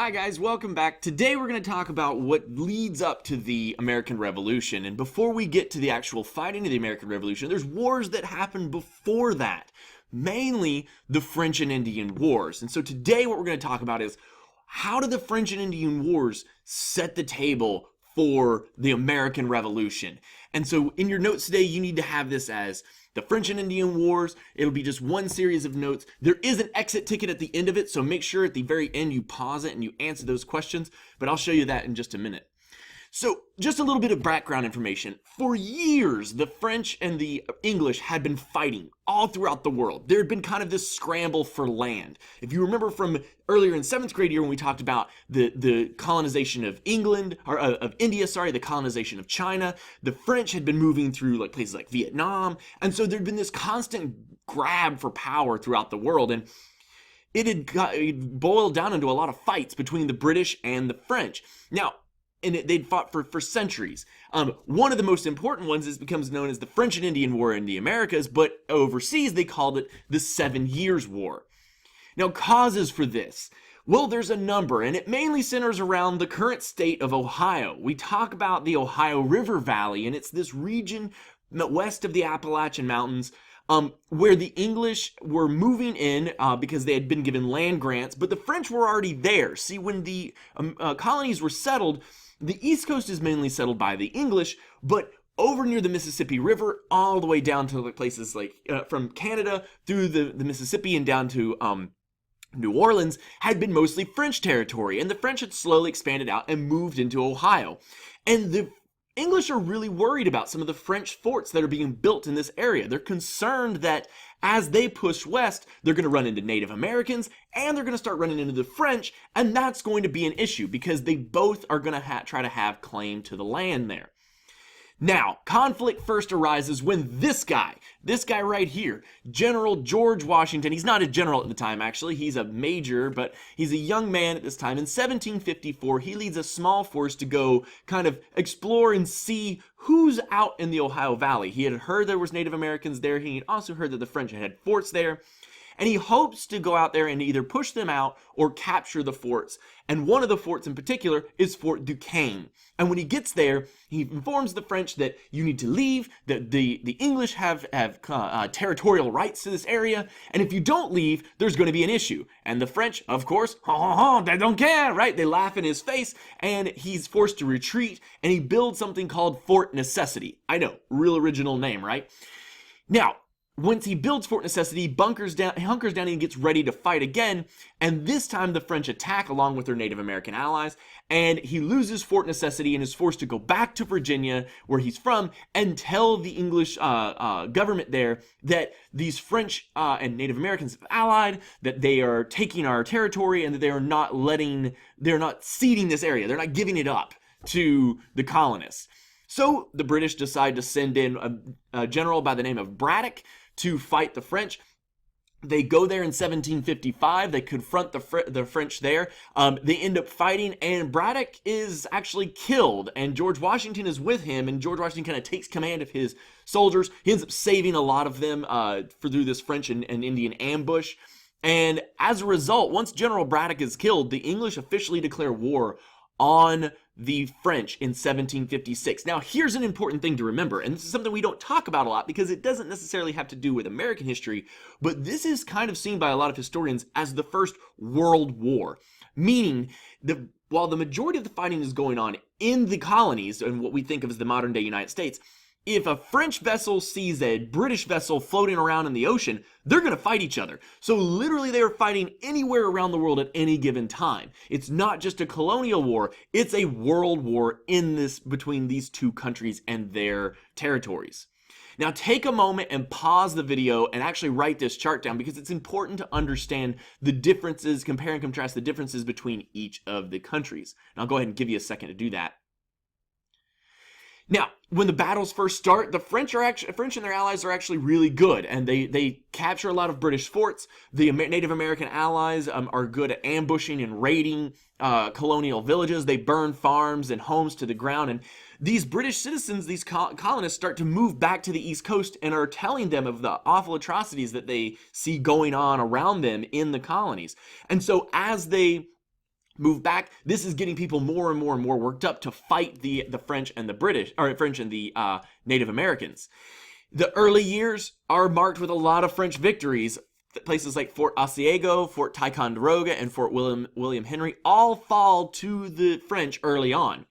Hi guys, welcome back. Today we're going to talk about what leads up to the American Revolution. And before we get to the actual fighting of the American Revolution, there's wars that happened before that. Mainly the French and Indian Wars. And so today what we're going to talk about is how did the French and Indian Wars set the table for the American Revolution? And so in your notes today, you need to have this as the French and Indian Wars. It'll be just one series of notes. There is an exit ticket at the end of it, so make sure at the very end you pause it and you answer those questions, but I'll show you that in just a minute. So, just a little bit of background information. For years, the French and the English had been fighting all throughout the world. There had been kind of this scramble for land. If you remember from earlier in 7th grade year when we talked about the colonization of England, or of India, the colonization of China, the French had been moving through like places like Vietnam, and so there'd been this constant grab for power throughout the world, and it boiled down into a lot of fights between the British and the French. Now, they'd fought for centuries. One of the most important ones becomes known as the French and Indian War in the Americas, but overseas they called it the 7 Years' War. Now, causes for this. Well, there's a number, and it mainly centers around the current state of Ohio. We talk about the Ohio River Valley, and it's this region west of the Appalachian Mountains where the English were moving in because they had been given land grants, but the French were already there. See, when the colonies were settled, the East Coast is mainly settled by the English, but over near the Mississippi River, all the way down to places like from Canada through the Mississippi and down to New Orleans had been mostly French territory, and the French had slowly expanded out and moved into Ohio. And the English are really worried about some of the French forts that are being built in this area. They're concerned that as they push west, they're going to run into Native Americans and they're going to start running into the French, and that's going to be an issue because they both are going to try to have claim to the land there. Now, conflict first arises when this guy right here, General George Washington, he's not a general at the time actually, he's a major, but he's a young man at this time. In 1754, he leads a small force to go kind of explore and see who's out in the Ohio Valley. He had heard there was Native Americans there, he had also heard that the French had forts there, and he hopes to go out there and either push them out or capture the forts. And one of the forts in particular is Fort Duquesne. And when he gets there, he informs the French that you need to leave, that the English have territorial rights to this area, and if you don't leave, there's going to be an issue. And the French, of course, they don't care, right? They laugh in his face, and he's forced to retreat, and he builds something called Fort Necessity. I know, real original name, right? Now, once he builds Fort Necessity, he hunkers down and gets ready to fight again, and this time the French attack along with their Native American allies, and he loses Fort Necessity and is forced to go back to Virginia, where he's from, and tell the English government there that these French and Native Americans have allied, that they are taking our territory, and that they're not ceding this area, they're not giving it up to the colonists. So the British decide to send in a general by the name of Braddock to fight the French. They go there in 1755. They confront the French there. They end up fighting, and Braddock is actually killed, and George Washington is with him, and George Washington kind of takes command of his soldiers. He ends up saving a lot of them through this French and Indian ambush. And as a result, once General Braddock is killed, the English officially declare war on the French in 1756. Now, here's an important thing to remember, and this is something we don't talk about a lot because it doesn't necessarily have to do with American history, but this is kind of seen by a lot of historians as the First World War, meaning while the majority of the fighting is going on in the colonies and what we think of as the modern-day United States, if a French vessel sees a British vessel floating around in the ocean, they're going to fight each other. So literally they are fighting anywhere around the world at any given time. It's not just a colonial war, it's a world war between these two countries and their territories. Now take a moment and pause the video and actually write this chart down because it's important to understand the differences, compare and contrast the differences between each of the countries. And I'll go ahead and give you a second to do that. Now, when the battles first start, the French and their allies are actually really good, and they capture a lot of British forts. The Native American allies are good at ambushing and raiding colonial villages. They burn farms and homes to the ground, and these British citizens, these colonists, start to move back to the East Coast and are telling them of the awful atrocities that they see going on around them in the colonies. And so as they move back. This is getting people more and more and more worked up to fight the French and the British, or French and the Native Americans. The early years are marked with a lot of French victories. Places like Fort Oswego, Fort Ticonderoga, and Fort William Henry all fall to the French early on.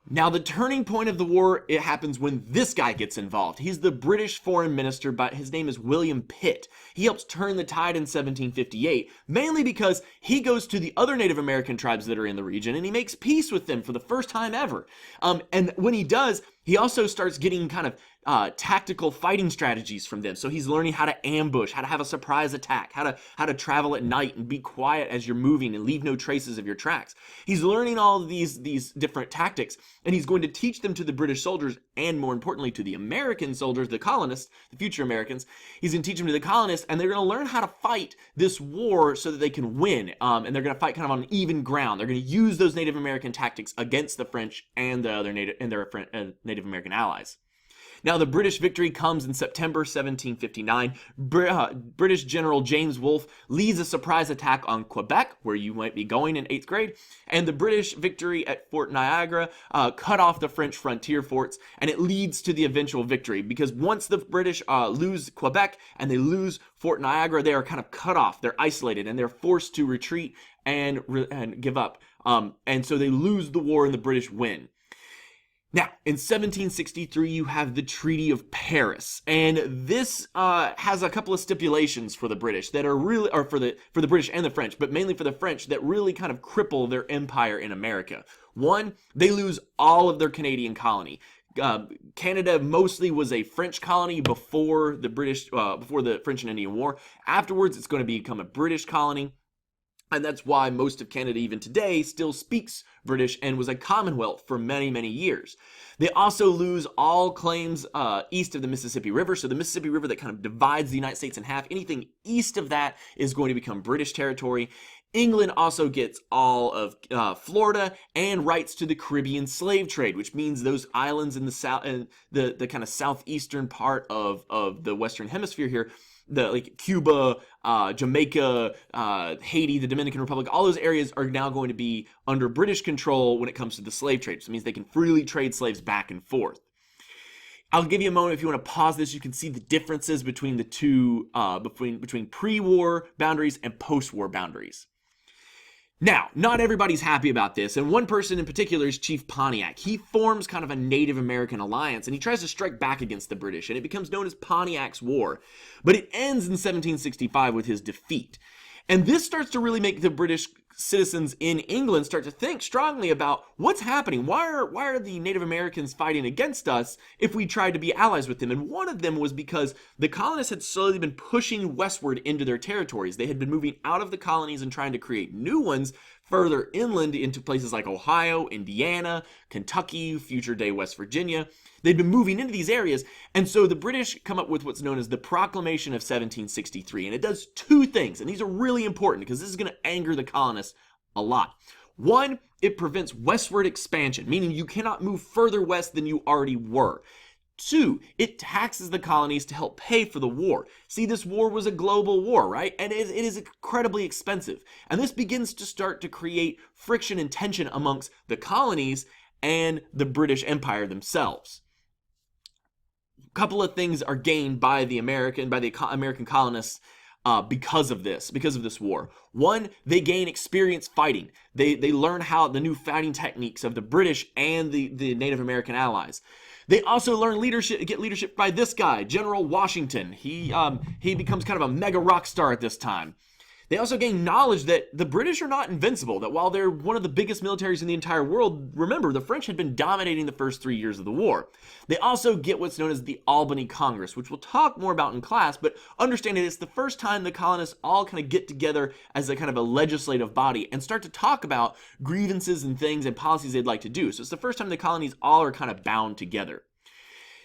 Now, the turning point of the war, it happens when this guy gets involved. He's the British foreign minister, but his name is William Pitt. He helps turn the tide in 1758, mainly because he goes to the other Native American tribes that are in the region, and he makes peace with them for the first time ever. And when he does, he also starts getting kind of tactical fighting strategies from them. So he's learning how to ambush, how to have a surprise attack, how to travel at night and be quiet as you're moving and leave no traces of your tracks. He's learning all of these different tactics, and he's going to teach them to the British soldiers, and more importantly to the American soldiers, the colonists, the future Americans. He's going to teach them to the colonists, and they're going to learn how to fight this war so that they can win. And they're going to fight kind of on even ground. They're going to use those Native American tactics against the French and the other Native American allies. Now, the British victory comes in September 1759. British General James Wolfe leads a surprise attack on Quebec, where you might be going in 8th grade, and the British victory at Fort Niagara cut off the French frontier forts, and it leads to the eventual victory, because once the British lose Quebec and they lose Fort Niagara, they are kind of cut off, they're isolated, and they're forced to retreat and give up. And so they lose the war and the British win. Now, in 1763, you have the Treaty of Paris, and this has a couple of stipulations for the British that are really, or for the British and the French, but mainly for the French, that really kind of cripple their empire in America. One, they lose all of their Canadian colony. Canada mostly was a French colony before the French and Indian War. Afterwards, it's going to become a British colony. And that's why most of Canada, even today, still speaks British and was a Commonwealth for many, many years. They also lose all claims east of the Mississippi River. So the Mississippi River that kind of divides the United States in half, anything east of that is going to become British territory. England also gets all of Florida and rights to the Caribbean slave trade, which means those islands in the south and the kind of southeastern part of the Western Hemisphere here, like Cuba, Jamaica, Haiti, the Dominican Republic, all those areas are now going to be under British control when it comes to the slave trade. So it means they can freely trade slaves back and forth. I'll give you a moment if you want to pause this. You can see the differences between the two, between pre-war boundaries and post-war boundaries. Now, not everybody's happy about this, and one person in particular is Chief Pontiac. He forms kind of a Native American alliance, and he tries to strike back against the British, and it becomes known as Pontiac's War. But it ends in 1765 with his defeat. And this starts to really make the British citizens in England start to think strongly about what's happening. Why are the Native Americans fighting against us if we tried to be allies with them? And one of them was because the colonists had slowly been pushing westward into their territories. They had been moving out of the colonies and trying to create new ones further inland into places like Ohio, Indiana, Kentucky, future day West Virginia. They'd been moving into these areas, and so the British come up with what's known as the Proclamation of 1763, and it does two things, and these are really important because this is going to anger the colonists a lot. One, it prevents westward expansion, meaning you cannot move further west than you already were. Two, it taxes the colonies to help pay for the war. See, this war was a global war, right? And it is incredibly expensive. And this begins to start to create friction and tension amongst the colonies and the British Empire themselves. A couple of things are gained by the American colonists because of this war. One, they gain experience fighting. They learn how the new fighting techniques of the British and the Native American allies. They also learn get leadership by this guy, General Washington. He becomes kind of a mega rock star at this time. They also gain knowledge that the British are not invincible, that while they're one of the biggest militaries in the entire world, remember, the French had been dominating the first 3 years of the war. They also get what's known as the Albany Congress, which we'll talk more about in class, but understand it's the first time the colonists all kind of get together as a kind of a legislative body and start to talk about grievances and things and policies they'd like to do. So it's the first time the colonies all are kind of bound together.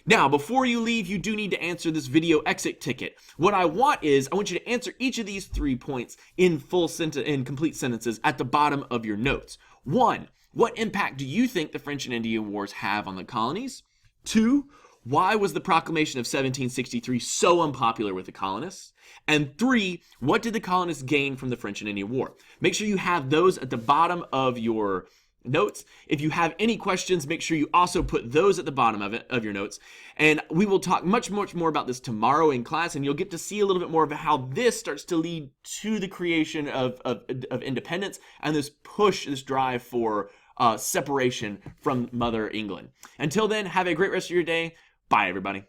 Now, before you leave, you do need to answer this video exit ticket. What I want you to answer each of these 3 points in complete sentences at the bottom of your notes. 1, what impact do you think the French and Indian Wars have on the colonies? 2, why was the Proclamation of 1763 so unpopular with the colonists? And 3, what did the colonists gain from the French and Indian War? Make sure you have those at the bottom of your notes. If you have any questions, make sure you also put those at the bottom of your notes. And we will talk much more about this tomorrow in class, and you'll get to see a little bit more of how this starts to lead to the creation of independence and this push, this drive for separation from Mother England. Until then, have a great rest of your day. Bye, everybody.